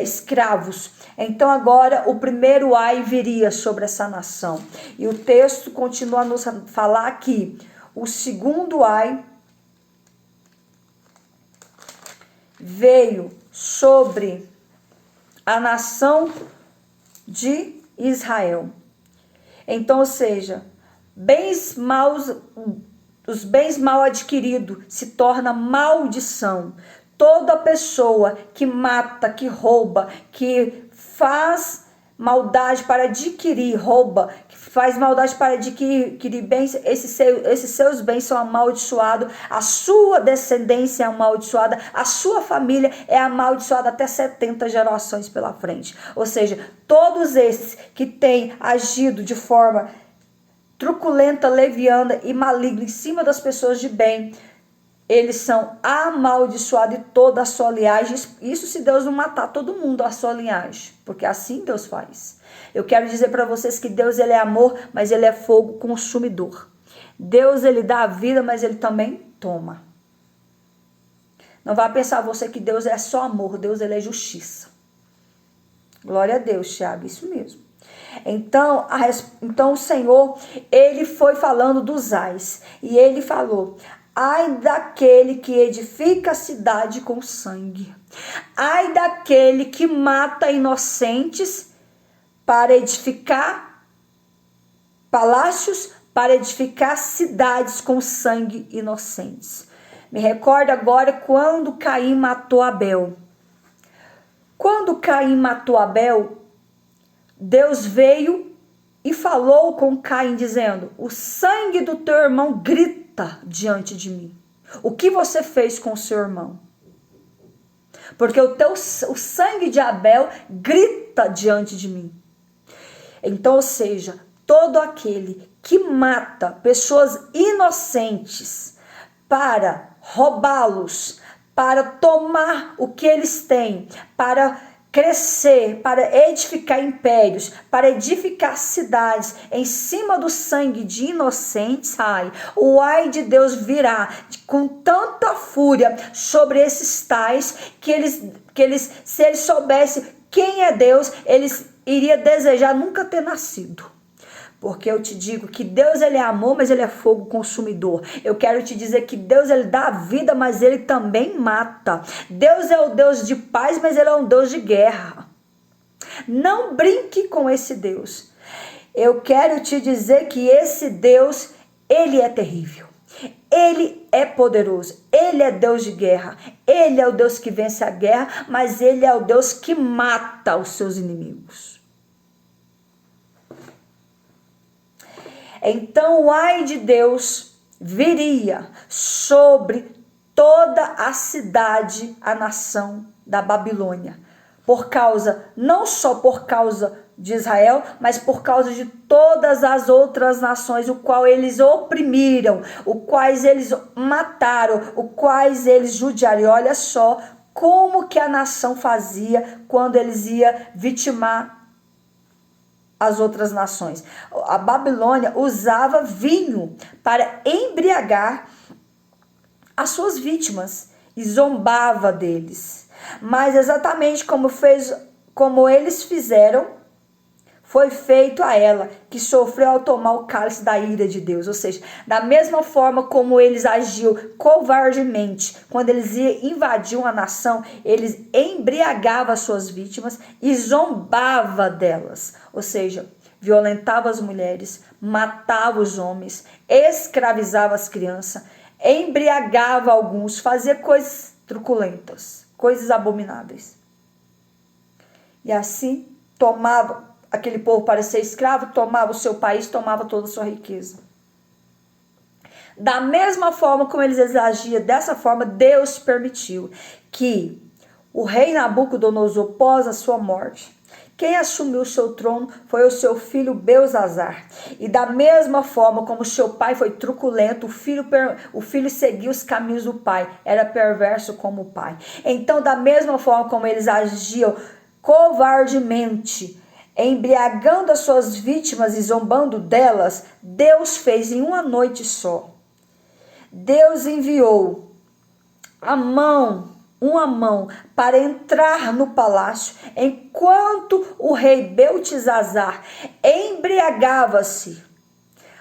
escravos. Então agora o primeiro ai viria sobre essa nação. E o texto continua a nos falar aqui. O segundo ai veio sobre a nação de Israel. Então, ou seja, os bens mal adquiridos se torna maldição. Toda pessoa que mata, que rouba, que faz maldade para adquirir, rouba, que faz maldade para adquirir bens, esses seus bens são amaldiçoados, a sua descendência é amaldiçoada, a sua família é amaldiçoada até 70 gerações pela frente. Ou seja, todos esses que têm agido de forma truculenta, leviana e maligna em cima das pessoas de bem, eles são amaldiçoados e toda a sua linhagem. Isso se Deus não matar todo mundo a sua linhagem, porque assim Deus faz. Eu quero dizer para vocês que Deus, ele é amor, mas ele é fogo consumidor. Deus, ele dá a vida, mas ele também toma. Não vá pensar você que Deus é só amor, Deus, ele é justiça. Glória a Deus, Thiago, isso mesmo. Então o Senhor, ele foi falando dos ais, e ele falou: Ai daquele que edifica a cidade com sangue. Ai daquele que mata inocentes para edificar palácios, para edificar cidades com sangue inocentes. Me recordo agora quando Caim matou Abel. Quando Caim matou Abel, Deus veio e falou com Caim dizendo: o sangue do teu irmão grita diante de mim. O que você fez com o seu irmão? Porque o sangue de Abel grita diante de mim. Então, ou seja, todo aquele que mata pessoas inocentes para roubá-los, para tomar o que eles têm, para crescer, para edificar impérios, para edificar cidades em cima do sangue de inocentes, o ai de Deus virá com tanta fúria sobre esses tais que eles, se eles soubessem quem é Deus, eles iriam desejar nunca ter nascido. Porque eu te digo que Deus, ele é amor, mas ele é fogo consumidor. Eu quero te dizer que Deus, ele dá vida, mas ele também mata. Deus é o Deus de paz, mas ele é um Deus de guerra. Não brinque com esse Deus. Eu quero te dizer que esse Deus, ele é terrível. Ele é poderoso, ele é Deus de guerra, ele é o Deus que vence a guerra, mas ele é o Deus que mata os seus inimigos. Então o ai de Deus viria sobre toda a cidade, a nação da Babilônia, não só por causa de Israel, mas por causa de todas as outras nações, o qual eles oprimiram, o quais eles mataram, o quais eles judiaram. E olha só como que a nação fazia quando eles iam vitimar as outras nações. A Babilônia usava vinho para embriagar as suas vítimas e zombava deles. Mas exatamente como eles fizeram, foi feito a ela, que sofreu ao tomar o cálice da ira de Deus. Ou seja, da mesma forma como eles agiam covardemente, quando eles invadiam a nação, eles embriagavam as suas vítimas e zombava delas. Ou seja, violentava as mulheres, matava os homens, escravizava as crianças, embriagava alguns, fazia coisas truculentas, coisas abomináveis. E assim tomava aquele povo para ser escravo, tomava o seu país, tomava toda a sua riqueza. Da mesma forma como eles agiam, dessa forma Deus permitiu que o rei Nabucodonosor, após a sua morte, quem assumiu o seu trono foi o seu filho Belzazar. E da mesma forma como seu pai foi truculento, o filho seguiu os caminhos do pai, era perverso como o pai. Então, da mesma forma como eles agiam covardemente, embriagando as suas vítimas e zombando delas, Deus fez em uma noite só. Deus enviou uma mão para entrar no palácio, enquanto o rei Beltesazar embriagava-se,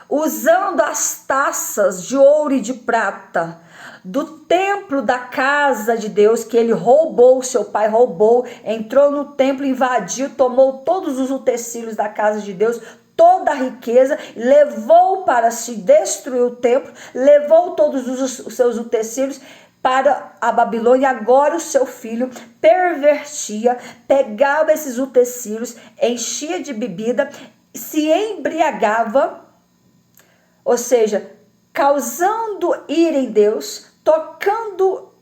usando as taças de ouro e de prata do templo da casa de Deus, que ele roubou, seu pai roubou, entrou no templo, invadiu, tomou todos os utensílios da casa de Deus, toda a riqueza, levou para si, destruiu o templo, levou todos os seus utensílios para a Babilônia. Agora o seu filho pervertia, pegava esses utensílios, enchia de bebida, se embriagava, ou seja, causando ira em Deus, tocando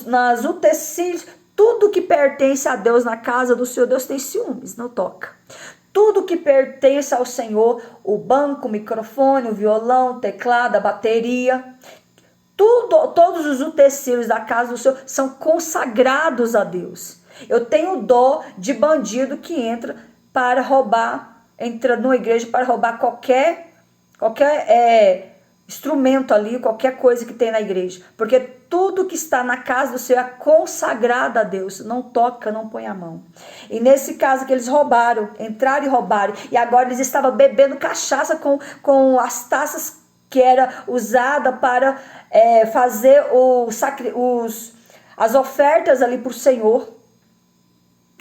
nas utensílios, tudo que pertence a Deus na casa do seu Deus tem ciúmes, não toca. Tudo que pertence ao Senhor, o banco, o microfone, o violão, o teclado, a bateria, todos os utensílios da casa do Senhor são consagrados a Deus. Eu tenho dó de bandido que entra numa igreja para roubar qualquer instrumento ali, qualquer coisa que tem na igreja, porque tudo que está na casa do Senhor é consagrado a Deus, não toca, não põe a mão. E nesse caso que eles entraram e roubaram, e agora eles estavam bebendo cachaça com as taças que era usada para fazer as ofertas ali para o Senhor,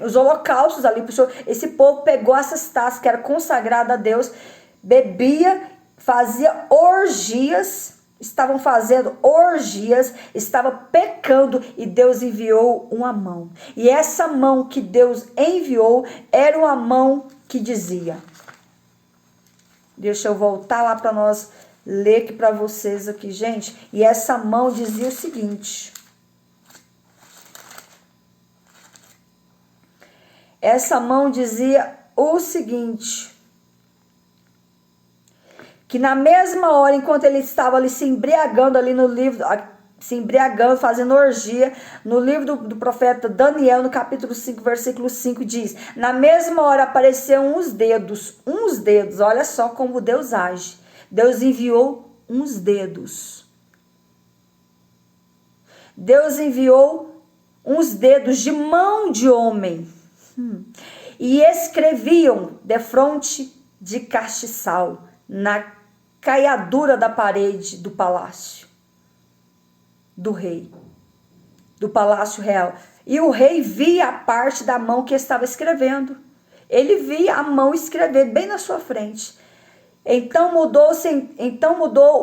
os holocaustos ali para o Senhor. Esse povo pegou essas taças que era consagrada a Deus, bebia, fazia orgias, estavam fazendo orgias, estava pecando, e Deus enviou uma mão. E essa mão que Deus enviou era uma mão que dizia, deixa eu voltar lá para nós ler aqui para vocês aqui, gente. E essa mão dizia o seguinte, essa mão dizia o seguinte, que na mesma hora, enquanto ele estava ali se embriagando ali no livro, se embriagando, fazendo orgia, no livro do profeta Daniel, no capítulo 5, versículo 5, diz, na mesma hora apareceram uns dedos, olha só como Deus age. Deus enviou uns dedos. Deus enviou uns dedos de mão de homem. E escreviam defronte de castiçal, na caiadura da parede do palácio do rei, do palácio real. E o rei via a parte da mão que estava escrevendo. Ele via a mão escrever bem na sua frente. Então mudou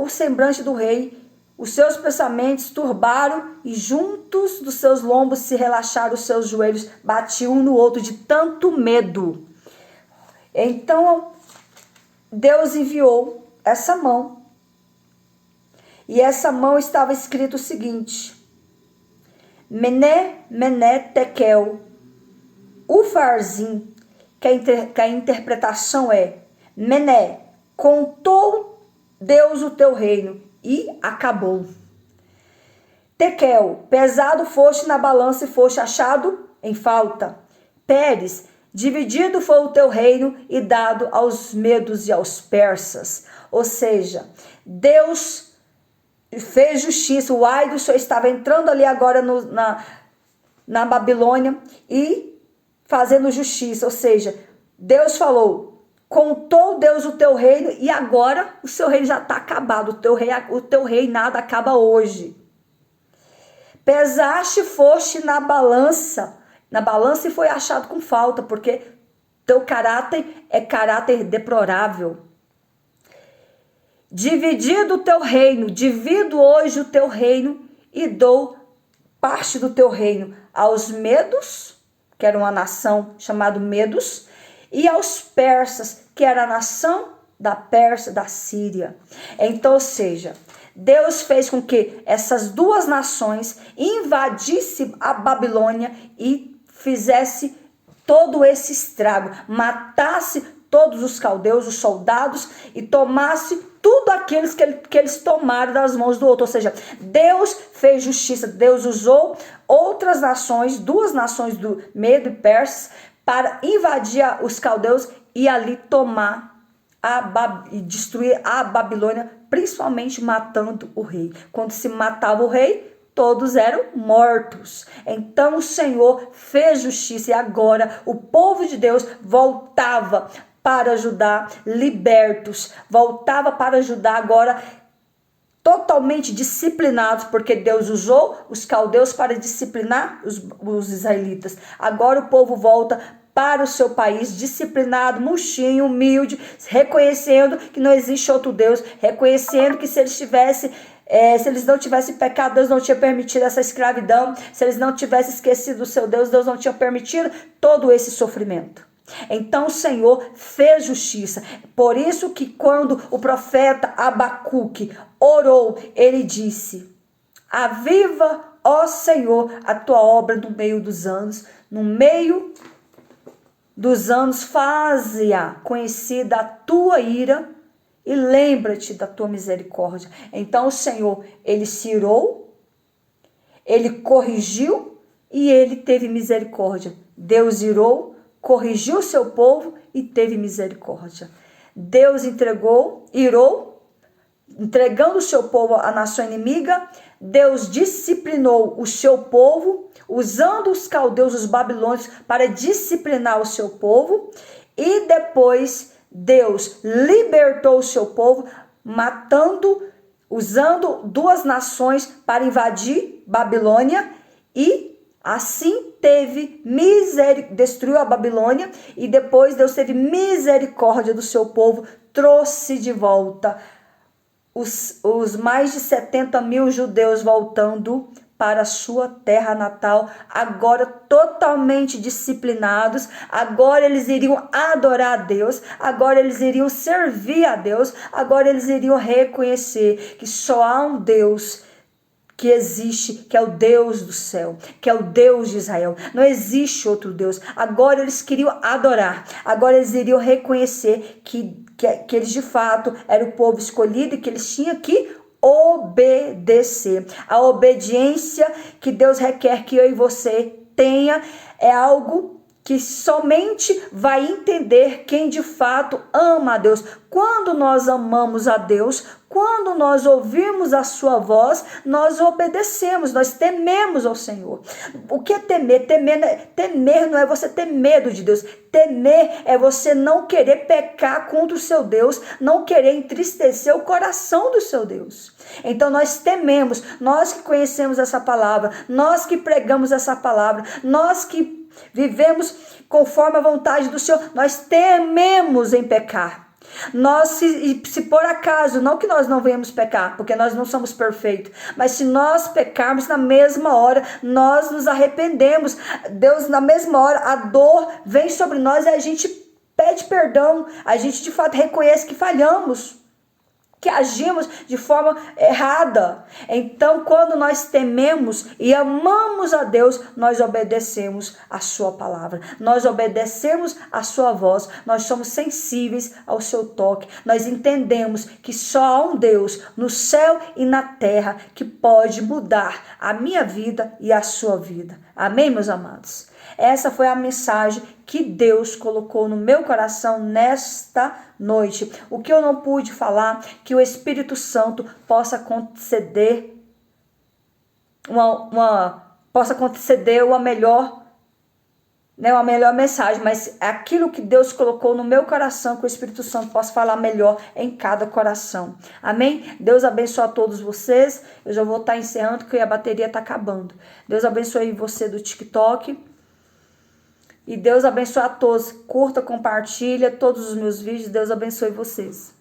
o semblante do rei, os seus pensamentos turbaram, e juntos dos seus lombos se relaxaram os seus joelhos, batiam um no outro de tanto medo. Então Deus enviou essa mão, e essa mão estava escrito o seguinte, Mené, Mené, Tekel, Ufarzim, que a interpretação é, Mené, contou Deus o teu reino, e acabou. Tekel, pesado foste na balança e foste achado em falta. Pérez, dividido foi o teu reino e dado aos medos e aos persas. Ou seja, Deus fez justiça. O ai do Senhor estava entrando ali agora na Babilônia e fazendo justiça. Ou seja, Deus falou, contou Deus o teu reino, e agora o seu reino já está acabado. O teu reinado acaba hoje. Pesaste, foste na balança e foi achado com falta, porque teu caráter é caráter deplorável. Dividido o teu reino, divido hoje o teu reino e dou parte do teu reino aos medos, que era uma nação chamada Medos, e aos persas, que era a nação da Pérsia, da Síria. Então, ou seja, Deus fez com que essas duas nações invadissem a Babilônia e fizesse todo esse estrago, matasse todos os caldeus, os soldados, e tomasse tudo aqueles que eles tomaram das mãos do outro. Ou seja, Deus fez justiça, Deus usou outras nações, duas nações do Medo e Persas, para invadir os caldeus e ali tomar e destruir a Babilônia, principalmente matando o rei. Quando se matava o rei, todos eram mortos. Então o Senhor fez justiça, e agora o povo de Deus voltava para Judá libertos, voltava para Judá agora totalmente disciplinados, porque Deus usou os caldeus para disciplinar os israelitas. Agora o povo volta para o seu país disciplinado, murchinho, humilde, reconhecendo que não existe outro Deus, reconhecendo que se eles não tivessem pecado, Deus não tinha permitido essa escravidão, se eles não tivessem esquecido o seu Deus, Deus não tinha permitido todo esse sofrimento. Então o Senhor fez justiça. Por isso que quando o profeta Abacuque orou, ele disse: aviva, ó Senhor, a tua obra no meio dos anos, faze-a conhecida a tua ira e lembra-te da tua misericórdia. Então o Senhor, ele se irou, ele corrigiu e ele teve misericórdia. Deus irou, corrigiu o seu povo e teve misericórdia. Deus irou, entregando o seu povo à nação inimiga. Deus disciplinou o seu povo, usando os caldeus, os babilônios, para disciplinar o seu povo. E depois Deus libertou o seu povo, usando duas nações para invadir Babilônia, e assim destruiu a Babilônia, e depois Deus teve misericórdia do seu povo, trouxe de volta os mais de 70 mil judeus voltando para a sua terra natal, agora totalmente disciplinados. Agora eles iriam adorar a Deus, agora eles iriam servir a Deus, agora eles iriam reconhecer que só há um Deus que existe, que é o Deus do céu, que é o Deus de Israel. Não existe outro Deus. Agora eles queriam adorar, agora eles iriam reconhecer que eles de fato eram o povo escolhido e que eles tinham que obedecer. A obediência que Deus requer que eu e você tenha é algo que somente vai entender quem de fato ama a Deus. Quando nós amamos a Deus, quando nós ouvimos a sua voz, nós obedecemos, nós tememos ao Senhor. O que é temer? Temer não é você ter medo de Deus. Temer é você não querer pecar contra o seu Deus, não querer entristecer o coração do seu Deus. Então nós tememos, nós que conhecemos essa palavra, nós que pregamos essa palavra, nós que vivemos conforme a vontade do Senhor, nós tememos em pecar. Nós, se por acaso, não que nós não venhamos pecar, porque nós não somos perfeitos, mas se nós pecarmos, na mesma hora nós nos arrependemos. Deus, na mesma hora, a dor vem sobre nós e a gente pede perdão, a gente de fato reconhece que falhamos, que agimos de forma errada. Então, quando nós tememos e amamos a Deus, nós obedecemos a sua palavra, nós obedecemos a sua voz, nós somos sensíveis ao seu toque, nós entendemos que só há um Deus no céu e na terra que pode mudar a minha vida e a sua vida. Amém, meus amados? Essa foi a mensagem que Deus colocou no meu coração nesta noite. O que eu não pude falar, que o Espírito Santo possa conceder uma melhor mensagem, mas aquilo que Deus colocou no meu coração, que o Espírito Santo possa falar melhor em cada coração. Amém? Deus abençoe a todos vocês. Eu já vou estar encerrando porque a bateria está acabando. Deus abençoe você do TikTok. E Deus abençoe a todos. Curta, compartilha todos os meus vídeos. Deus abençoe vocês.